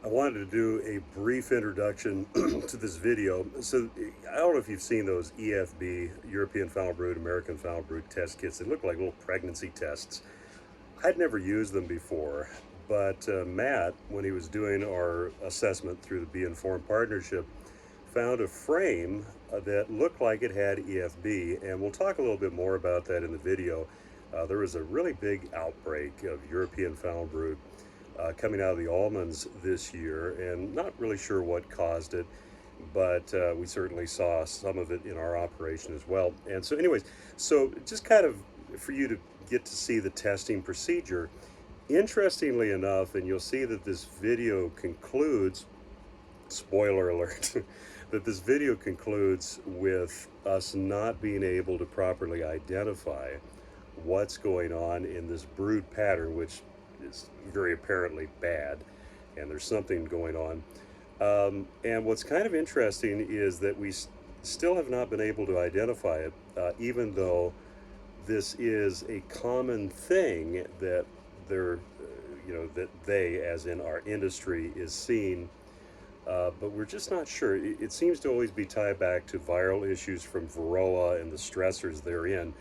I wanted to do a brief introduction to this video. So I don't know if you've seen those EFB, European Foul Brood, American Foul Brood test kits. They look like little pregnancy tests. I'd never used them before, but Matt, when he was doing our assessment through the Be Informed Partnership, found a frame that looked like it had EFB, and we'll talk a little bit more about that in the video. There was a really big outbreak of European Foul Brood coming out of the almonds this year, and not really sure what caused it, but we certainly saw some of it in our operation as well. And so anyways, so just kind of for you to get to see the testing procedure, interestingly enough, and you'll see that this video concludes, spoiler alert, that this video concludes with us not being able to properly identify what's going on in this brood pattern, which is very apparently bad, and there's something going on. And what's kind of interesting is that we still have not been able to identify it, even though this is a common thing that they're, that they, as in our industry, is seeing. But we're just not sure. It seems to always be tied back to viral issues from Varroa and the stressors therein.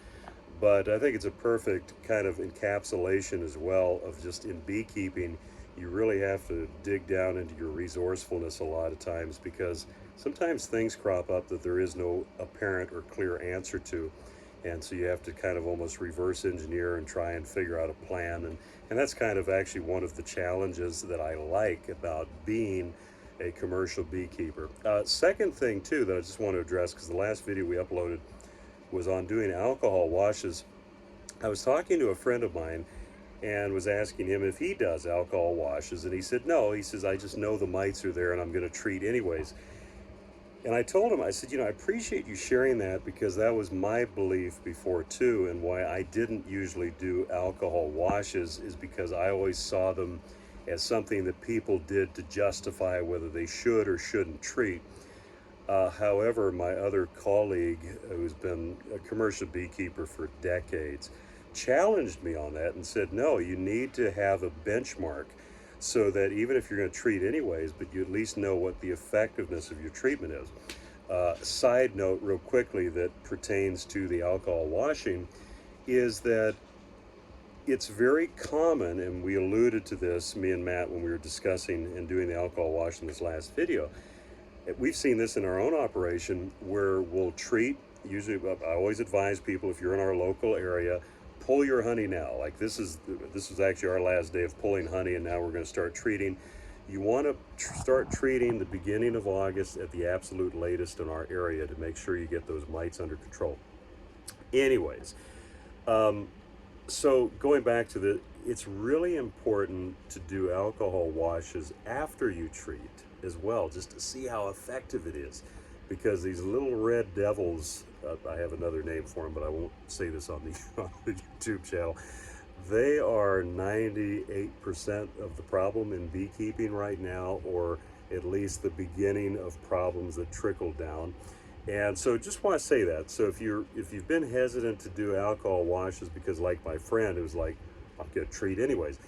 But I think it's a perfect kind of encapsulation as well of just in beekeeping, you really have to dig down into your resourcefulness a lot of times, because sometimes things crop up that there is no apparent or clear answer to. And so you have to kind of almost reverse engineer and try and figure out a plan. And that's kind of actually one of the challenges that I like about being a commercial beekeeper. Second thing too that I just want to address, because the last video we uploaded was on doing alcohol washes. I was talking to a friend of mine and was asking him if he does alcohol washes, and he said no. He says, I just know the mites are there and I'm going to treat anyways. And I told him, I said, I appreciate you sharing that, because that was my belief before too, and why I didn't usually do alcohol washes is because I always saw them as something that people did to justify whether they should or shouldn't treat. However, my other colleague, who's been a commercial beekeeper for decades, challenged me on that and said, no, you need to have a benchmark so that even if you're going to treat anyways, but you at least know what the effectiveness of your treatment is. Side note real quickly that pertains to the alcohol washing is that it's very common, and we alluded to this, me and Matt, when we were discussing and doing the alcohol wash in this last video. We've seen this in our own operation where we'll treat, usually I always advise people, if you're in our local area, pull your honey now. Like this is actually our last day of pulling honey, and now we're going to start treating. You want to start treating the beginning of August at the absolute latest in our area to make sure you get those mites under control. Anyways, so going back to it's really important to do alcohol washes after you treat as well, just to see how effective it is, because these little red devils, I have another name for them, but I won't say this on the, on the YouTube channel. They are 98% of the problem in beekeeping right now, or at least the beginning of problems that trickle down. And so just want to say that. So if you've been hesitant to do alcohol washes because, like my friend who's like, I'm going to treat anyways,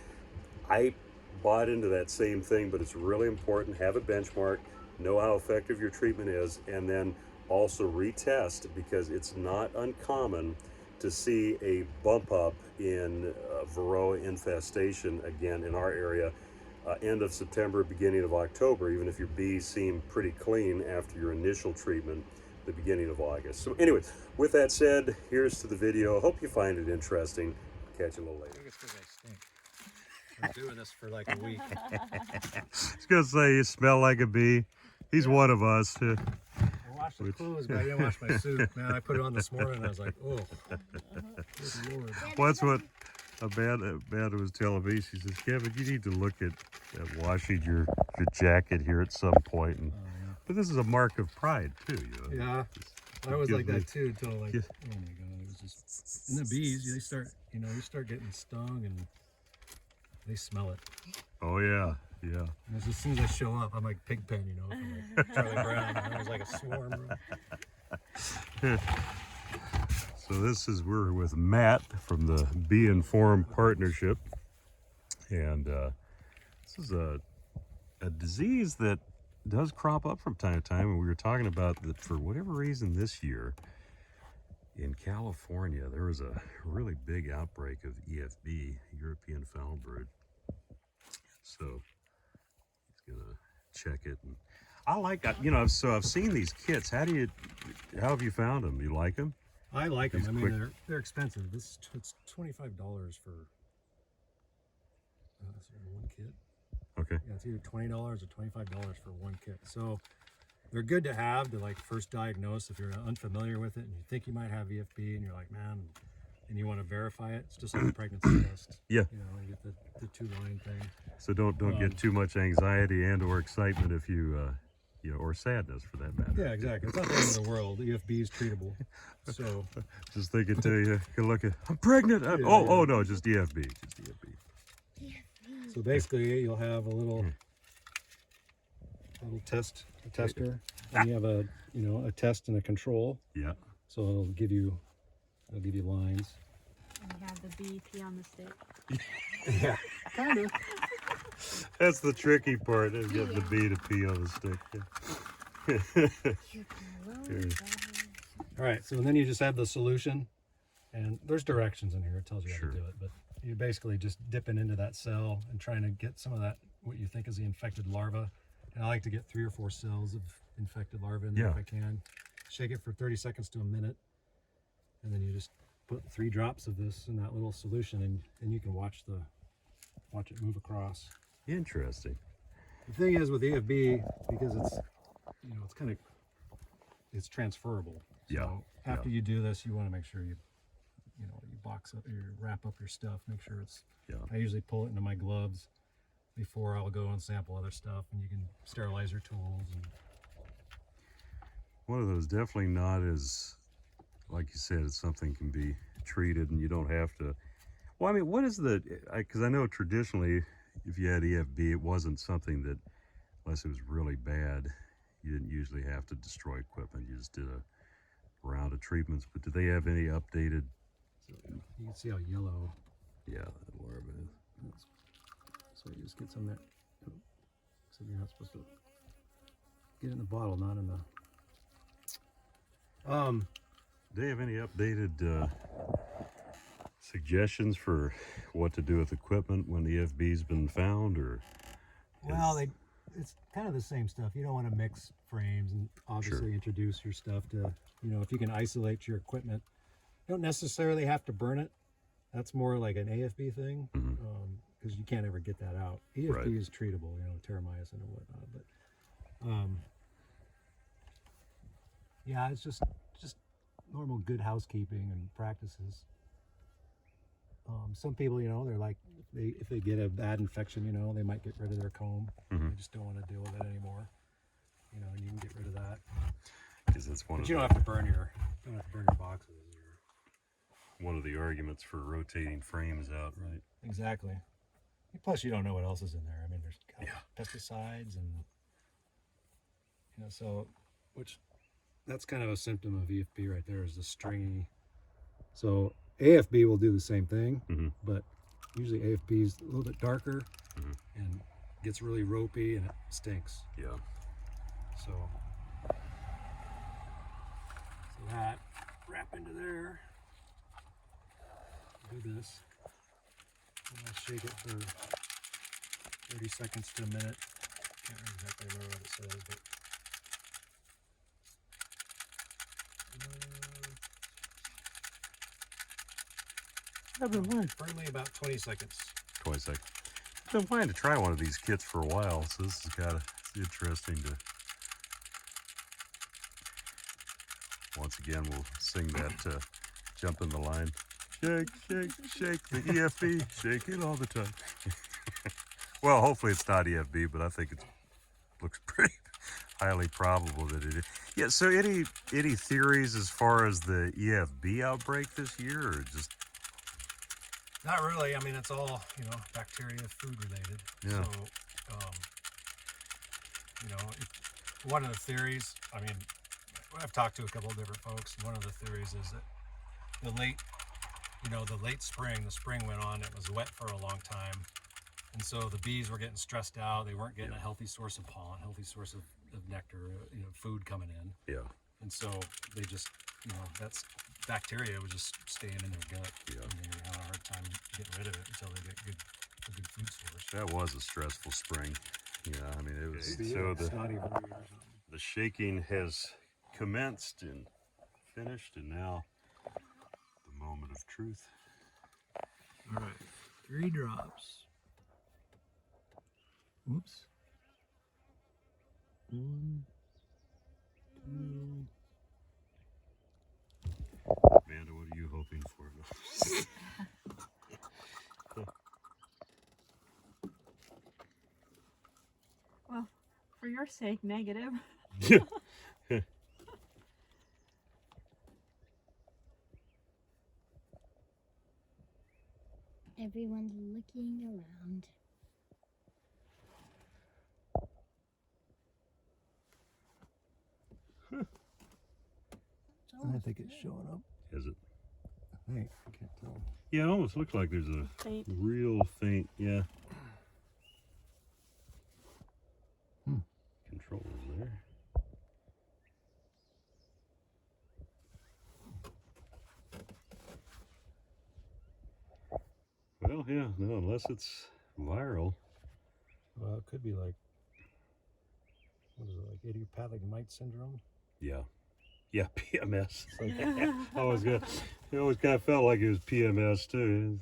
I bought into that same thing, but it's really important. Have a benchmark, know how effective your treatment is, and then also retest, because it's not uncommon to see a bump up in Varroa infestation again in our area end of September, beginning of October, even if your bees seem pretty clean after your initial treatment the beginning of August. So anyways, with that said, here's to the video. Hope you find it interesting. Catch you a little later. I think it's because I stink. I've been doing this for like a week. I was gonna say you smell like a bee. He's one of us. I washed the clothes, but I didn't wash my suit. Man, I put it on this morning and I was like, oh, good Lord. Well, that's what Amanda was telling me. She says, Kevin, you need to look at washing your jacket here at some point. And, Yeah. but this is a mark of pride too, Yeah, I was like that too until like, oh my God, it was just, and the bees, they start, you start getting stung and they smell it. Oh yeah, yeah. And as soon as I show up, I'm like Pigpen, from like Charlie Brown. I was like a swarm. So we're with Matt from the Be Informed Partnership, and this is a a disease that does crop up from time to time, and we were talking about that for whatever reason this year in California there was a really big outbreak of EFB, European foul brood. So he's gonna check it, and I like, you know, so I've seen these kits. How have you found them? You like them? I like them. These I mean, quick- they're expensive. It's $25 for one kit. Okay. Yeah, it's either $20 or $25 for one kit. So they're good to have to like first diagnose if you're unfamiliar with it and you think you might have EFB and you're like, man, and you want to verify it. It's just like a pregnancy test. Yeah. You know, you get the 2-line thing. So don't get too much anxiety and or excitement if you you know, or sadness for that matter. Yeah, exactly. It's not the end of the world. EFB is treatable. So just thinking to you, look at, I'm pregnant. Oh no, just EFB, just EFB. So basically, you'll have a little tester, and you have a test and a control. Yeah. So it'll give you lines. And you have the BP on the stick. Yeah, kind of. That's the tricky part, is getting the B to P on the stick. Yeah. All right, so then you just have the solution, and there's directions in here. It tells you how Sure. to do it, but you're basically just dipping into that cell and trying to get some of that, what you think is the infected larva. And I like to get 3 or 4 cells of infected larva in there if I can. Shake it for 30 seconds to a minute, and then you just put 3 drops of this in that little solution, and you can watch it move across. Interesting. The thing is with EFB, because it's it's transferable. Yeah. So after you do this, you want to make sure you box up, you wrap up your stuff, make sure it's. Yeah. I usually pull it into my gloves before I'll go and sample other stuff, and you can sterilize your tools. And one of those, definitely not as, like you said, it's something can be treated and you don't have to. Well, I mean, what is the, because I know traditionally if you had EFB, it wasn't something that, unless it was really bad, you didn't usually have to destroy equipment. You just did a round of treatments. But do they have any updated? you can see how yellow. Yeah, the larva is. So you just get some there. So you're not supposed to get it in the bottle, not in the. Do they have any updated suggestions for what to do with equipment when the EFB's been found, or? Well, it's kind of the same stuff. You don't want to mix frames and obviously introduce your stuff to, if you can isolate your equipment. You don't necessarily have to burn it. That's more like an AFB thing, because you can't ever get that out. EFB is treatable, terramycin and whatnot. But yeah, it's just normal good housekeeping and practices. Some people, they're like, if they get a bad infection, they might get rid of their comb. They just don't want to deal with it anymore. And you can get rid of that. Because that's one. But you don't have to burn your boxes. One of the arguments for rotating frames out, right? Exactly. Plus, you don't know what else is in there. I mean, there's pesticides and that's kind of a symptom of EFB right there, is the stringy. So AFB will do the same thing, but usually AFB is a little bit darker and gets really ropey and it stinks. Yeah. So that, wrap into there. Do this. And I'll shake it for 30 seconds to a minute. Can't exactly remember what it says, but I've been wanting. firmly about 20 seconds. 20 seconds. I've been wanting to try one of these kits for a while, so this is it's interesting to. Once again, we'll sing that jump in the line. Shake, shake, shake the EFB, shake it all the time. Well, hopefully it's not EFB, but I think it looks pretty highly probable that it is. Yeah, so any theories as far as the EFB outbreak this year, or just? Not really. I mean, it's all, bacteria, food related. Yeah. So, one of the theories, I mean, I've talked to a couple of different folks. One of the theories is that the late spring, the spring went on, it was wet for a long time. And so the bees were getting stressed out. They weren't getting a healthy source of pollen, healthy source of nectar, food coming in. Yeah. And so they just, that's bacteria was just staying in their gut. Yeah. And they had a hard time getting rid of it until they get a good food source. That was a stressful spring. Yeah, I mean, it was, so the shaking has commenced and finished, and now the moment of truth. All right, 3 drops. Oops. 1, 2. Amanda, what are you hoping for? Well, for your sake, negative. Everyone's looking around. I think it's showing up. Is it? I can't tell. Yeah, it almost looks like there's a Faint. real faint, yeah. Controls there. Well, yeah, no, unless it's viral. Well, it could be like, what is it, like idiopathic mite syndrome? Yeah. Yeah, PMS. It's like, It always kind of felt like it was PMS too.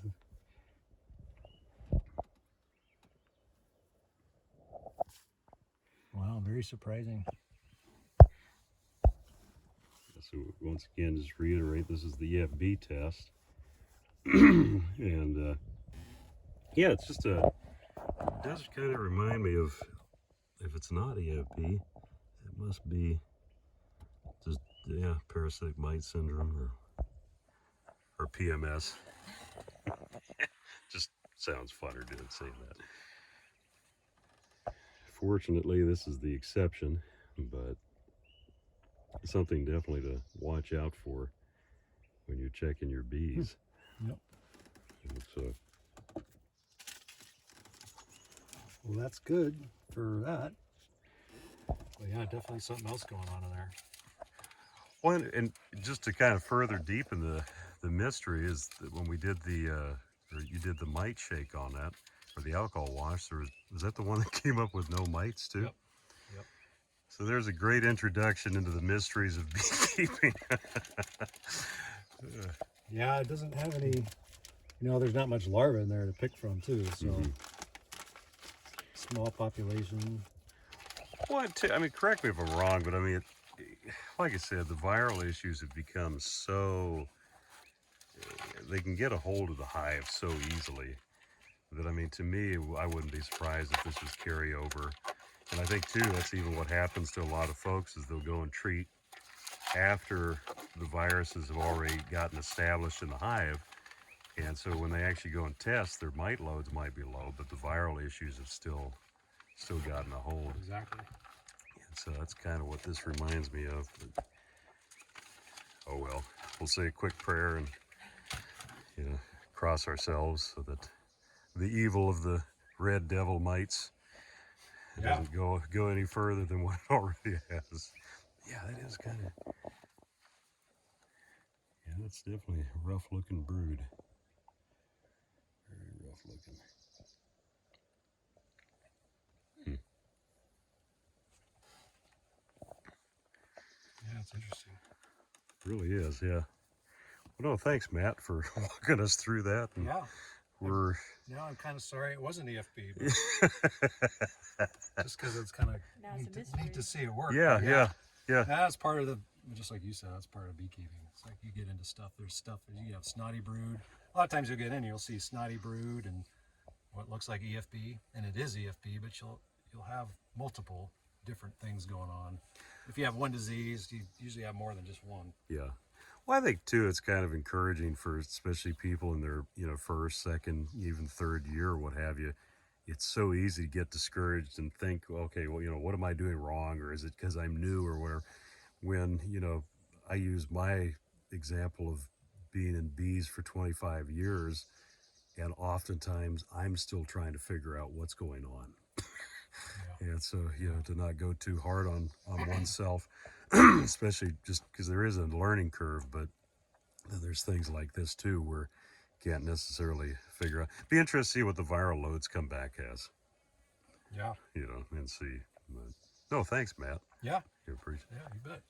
wow, very surprising. So once again, just reiterate, this is the EFB test. And yeah, it's just it does kind of remind me of, if it's not EFB, it must be just, yeah, parasitic mite syndrome or PMS. Just sounds funner doing saying that. Fortunately, this is the exception, but something definitely to watch out for when you're checking your bees. Yep. And so, Well, that's good for that. Well, yeah, definitely something else going on in there. well, and just to kind of further deepen the mystery is that when we did or you did the mite shake on that, or the alcohol wash, was that the one that came up with no mites too? Yep. Yep. So there's a great introduction into the mysteries of beekeeping. Yeah, it doesn't have any, there's not much larva in there to pick from too, so small population. Well, I mean, correct me if I'm wrong, but I mean, like I said, the viral issues have become so, they can get a hold of the hive so easily that, I mean, to me, I wouldn't be surprised if this was carryover. And I think too, that's even what happens to a lot of folks, is they'll go and treat after the viruses have already gotten established in the hive. And so when they actually go and test, their mite loads might be low, but the viral issues have still gotten a hold. Exactly. And so that's kind of what this reminds me of. But, oh well, we'll say a quick prayer and cross ourselves so that the evil of the red devil mites doesn't go any further than what it already has. Yeah, that is kind of, yeah, that's definitely a rough looking brood. Very rough looking. Yeah, it's interesting. It really is, yeah. Well, no, thanks, Matt, for walking us through that. And Yeah. we're I'm kind of sorry it wasn't EFB, but just because it's kind of Now it's a mystery. neat to see it work. yeah, But yeah. That's part of just like you said, that's part of beekeeping. It's like you get into stuff. There's stuff, you have snotty brood. A lot of times you'll get in, you'll see snotty brood and what looks like EFB, and it is EFB, but you'll have multiple different things going on. If you have one disease, you usually have more than just one. Yeah. Well, I think too, it's kind of encouraging for especially people in their, first, second, even third year or what have you. It's so easy to get discouraged and think, okay, well, what am I doing wrong? Or is it because I'm new or whatever? When, I use my example of being in bees for 25 years, and oftentimes I'm still trying to figure out what's going on. And so, you know, to not go too hard on oneself, especially just because there is a learning curve, but there's things like this too where you can't necessarily figure out. Be interested to see what the viral loads come back as, Yeah. you know, and see. But, no, thanks, Matt. Yeah. I appreciate it. Yeah, you bet.